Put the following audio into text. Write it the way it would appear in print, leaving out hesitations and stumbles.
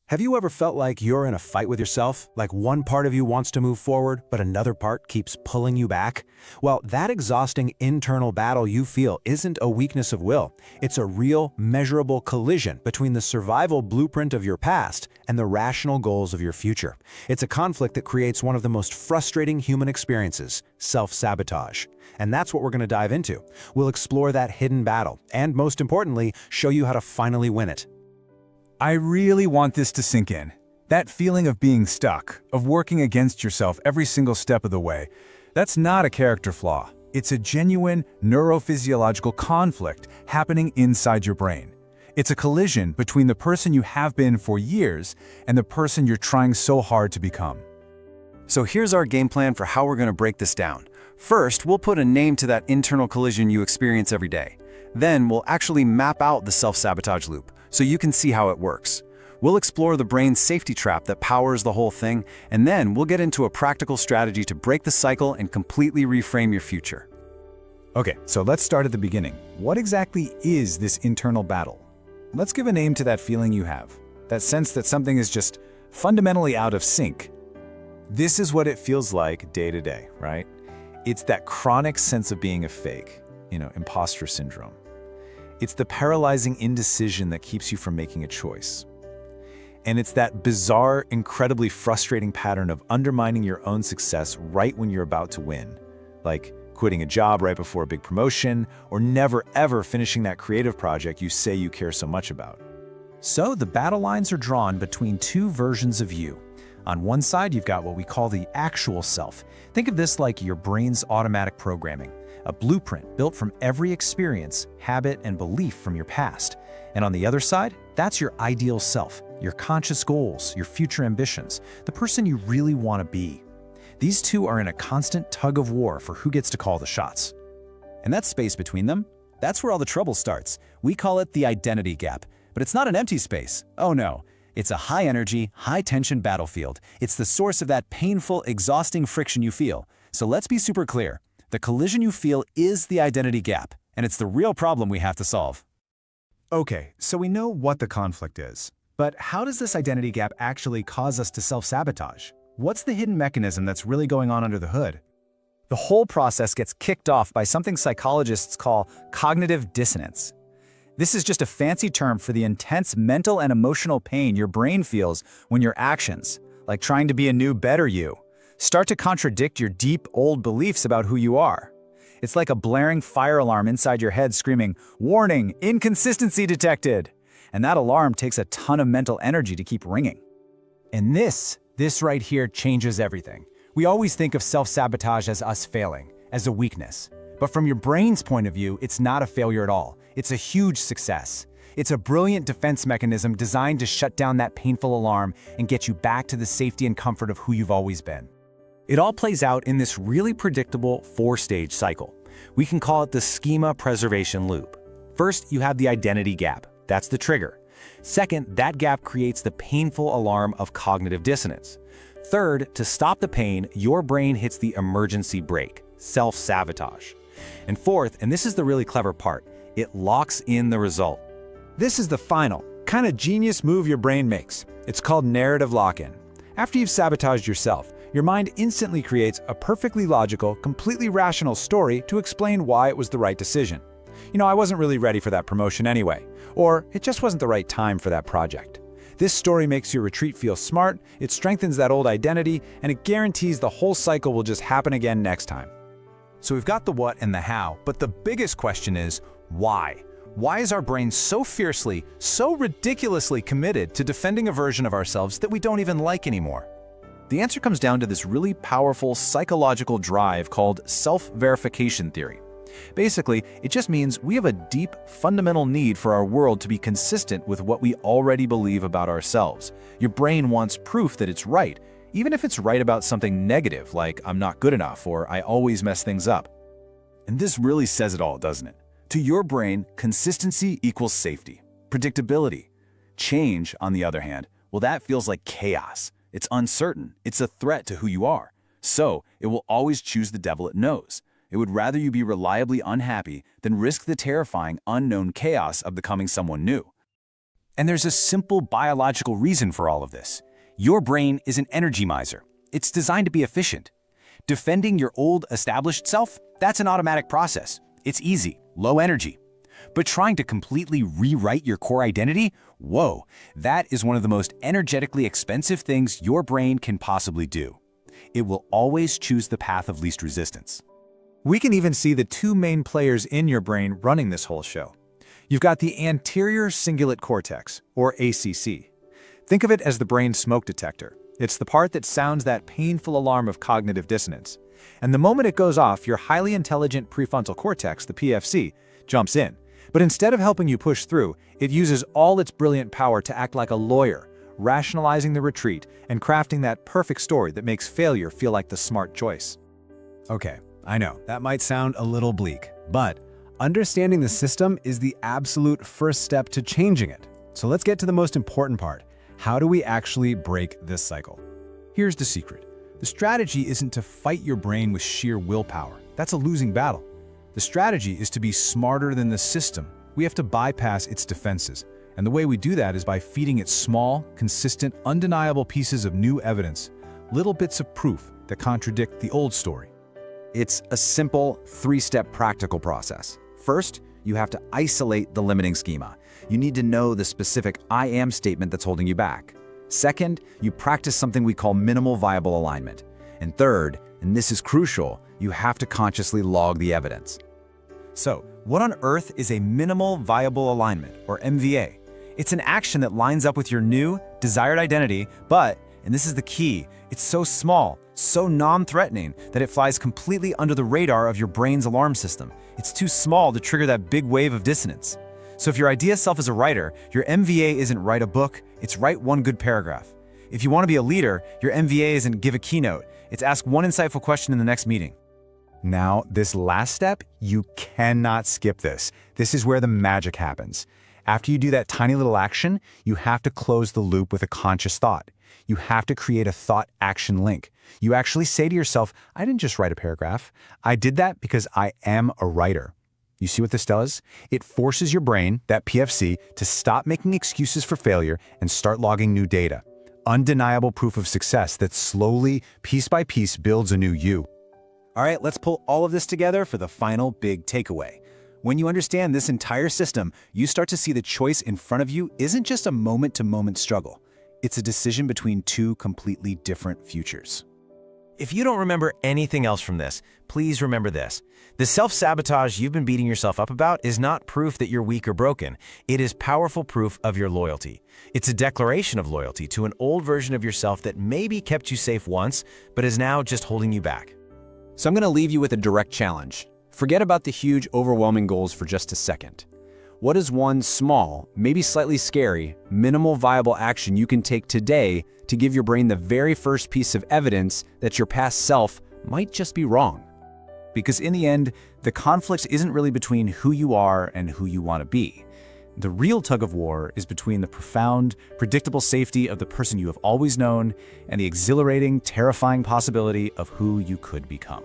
Have you ever felt like you're in a fight with yourself? Like one part of you wants to move forward, but another part keeps pulling you back? Well, that exhausting internal battle you feel isn't a weakness of will. It's a real, measurable collision between the survival blueprint of your past and the rational goals of your future. It's a conflict that creates one of the most frustrating human experiences, self-sabotage. And that's what we're going to dive into. We'll explore that hidden battle, and most importantly, show you how to finally win it. I really want this to sink in. That feeling of being stuck, of working against yourself every single step of the way, that's not a character flaw. It's a genuine neurophysiological conflict happening inside your brain. It's a collision between the person you have been for years and the person you're trying so hard to become. So here's our game plan for how we're going to break this down. First, we'll put a name to that internal collision you experience every day. Then we'll actually map out the self-sabotage loop, so you can see how it works. We'll explore the brain's safety trap that powers the whole thing, and then we'll get into a practical strategy to break the cycle and completely reframe your future. Okay, so let's start at the beginning. What exactly is this internal battle? Let's give a name to that feeling you have, that sense that something is just fundamentally out of sync. This is what it feels like day to day, right? It's that chronic sense of being a fake, imposter syndrome. It's the paralyzing indecision that keeps you from making a choice. And it's that bizarre, incredibly frustrating pattern of undermining your own success right when you're about to win. Like quitting a job right before a big promotion, or never ever finishing that creative project you say you care so much about. So the battle lines are drawn between two versions of you. On one side, you've got what we call the actual self. Think of this like your brain's automatic programming, a blueprint built from every experience, habit, and belief from your past. And on the other side, that's your ideal self, your conscious goals, your future ambitions, the person you really want to be. These two are in a constant tug of war for who gets to call the shots. And that space between them, that's where all the trouble starts. We call it the identity gap, but it's not an empty space. Oh no. It's a high-energy, high-tension battlefield. It's the source of that painful, exhausting friction you feel. So let's be super clear. The collision you feel is the identity gap, and it's the real problem we have to solve. Okay, so we know what the conflict is. But how does this identity gap actually cause us to self-sabotage? What's the hidden mechanism that's really going on under the hood? The whole process gets kicked off by something psychologists call cognitive dissonance. This is just a fancy term for the intense mental and emotional pain your brain feels when your actions, like trying to be a new, better you, start to contradict your deep, old beliefs about who you are. It's like a blaring fire alarm inside your head screaming, "Warning, inconsistency detected!" And that alarm takes a ton of mental energy to keep ringing. And this right here changes everything. We always think of self-sabotage as us failing, as a weakness. But from your brain's point of view, it's not a failure at all. It's a huge success. It's a brilliant defense mechanism designed to shut down that painful alarm and get you back to the safety and comfort of who you've always been. It all plays out in this really predictable four-stage cycle. We can call it the Schema Preservation Loop. First, you have the identity gap. That's the trigger. Second, that gap creates the painful alarm of cognitive dissonance. Third, to stop the pain, your brain hits the emergency brake, self-sabotage. And fourth, and this is the really clever part, it locks in the result. This is the final, kind of genius move your brain makes. It's called narrative lock-in. After you've sabotaged yourself, your mind instantly creates a perfectly logical, completely rational story to explain why it was the right decision. I wasn't really ready for that promotion anyway, or it just wasn't the right time for that project. This story makes your retreat feel smart, it strengthens that old identity, and it guarantees the whole cycle will just happen again next time. So we've got the what and the how, but the biggest question is why? Why is our brain so fiercely, so ridiculously committed to defending a version of ourselves that we don't even like anymore? The answer comes down to this really powerful psychological drive called self-verification theory. Basically, it just means we have a deep, fundamental need for our world to be consistent with what we already believe about ourselves. Your brain wants proof that it's right, even if it's right about something negative, like I'm not good enough or I always mess things up. And this really says it all, doesn't it? To your brain, consistency equals safety, predictability. Change, on the other hand, well, that feels like chaos. It's uncertain. It's a threat to who you are. So it will always choose the devil it knows. It would rather you be reliably unhappy than risk the terrifying, unknown chaos of becoming someone new. And there's a simple biological reason for all of this. Your brain is an energy miser. It's designed to be efficient. Defending your old, established self, that's an automatic process. It's easy, low energy. But trying to completely rewrite your core identity, whoa, that is one of the most energetically expensive things your brain can possibly do. It will always choose the path of least resistance. We can even see the two main players in your brain running this whole show. You've got the anterior cingulate cortex, or ACC. Think of it as the brain's smoke detector. It's the part that sounds that painful alarm of cognitive dissonance. And the moment it goes off, your highly intelligent prefrontal cortex, the PFC, jumps in. But instead of helping you push through, it uses all its brilliant power to act like a lawyer, rationalizing the retreat and crafting that perfect story that makes failure feel like the smart choice. Okay, I know, that might sound a little bleak, but understanding the system is the absolute first step to changing it. So let's get to the most important part. How do we actually break this cycle? Here's the secret. The strategy isn't to fight your brain with sheer willpower. That's a losing battle. The strategy is to be smarter than the system. We have to bypass its defenses. And the way we do that is by feeding it small, consistent, undeniable pieces of new evidence, little bits of proof that contradict the old story. It's a simple, three-step practical process. First, you have to isolate the limiting schema. You need to know the specific I am statement that's holding you back. Second, you practice something we call minimal viable alignment. And third, and this is crucial, you have to consciously log the evidence. So, what on earth is a minimal viable alignment, or MVA? It's an action that lines up with your new, desired identity, but, and this is the key, it's so small, so non-threatening that it flies completely under the radar of your brain's alarm system. It's too small to trigger that big wave of dissonance. So if your idea self is a writer, your MVA isn't write a book, it's write one good paragraph. If you want to be a leader, your MVA isn't give a keynote, it's ask one insightful question in the next meeting. Now, this last step, you cannot skip this. This is where the magic happens. After you do that tiny little action, you have to close the loop with a conscious thought. You have to create a thought-action link. You actually say to yourself, I didn't just write a paragraph. I did that because I am a writer. You see what this does? It forces your brain, that PFC, to stop making excuses for failure and start logging new data. Undeniable proof of success that slowly, piece by piece, builds a new you. All right, let's pull all of this together for the final big takeaway. When you understand this entire system, you start to see the choice in front of you isn't just a moment-to-moment struggle. It's a decision between two completely different futures. If you don't remember anything else from this, please remember this. The self-sabotage you've been beating yourself up about is not proof that you're weak or broken. It is powerful proof of your loyalty. It's a declaration of loyalty to an old version of yourself that maybe kept you safe once, but is now just holding you back. So I'm going to leave you with a direct challenge. Forget about the huge, overwhelming goals for just a second. What is one small, maybe slightly scary, minimal viable action you can take today to give your brain the very first piece of evidence that your past self might just be wrong? Because in the end, the conflict isn't really between who you are and who you want to be. The real tug of war is between the profound, predictable safety of the person you have always known and the exhilarating, terrifying possibility of who you could become.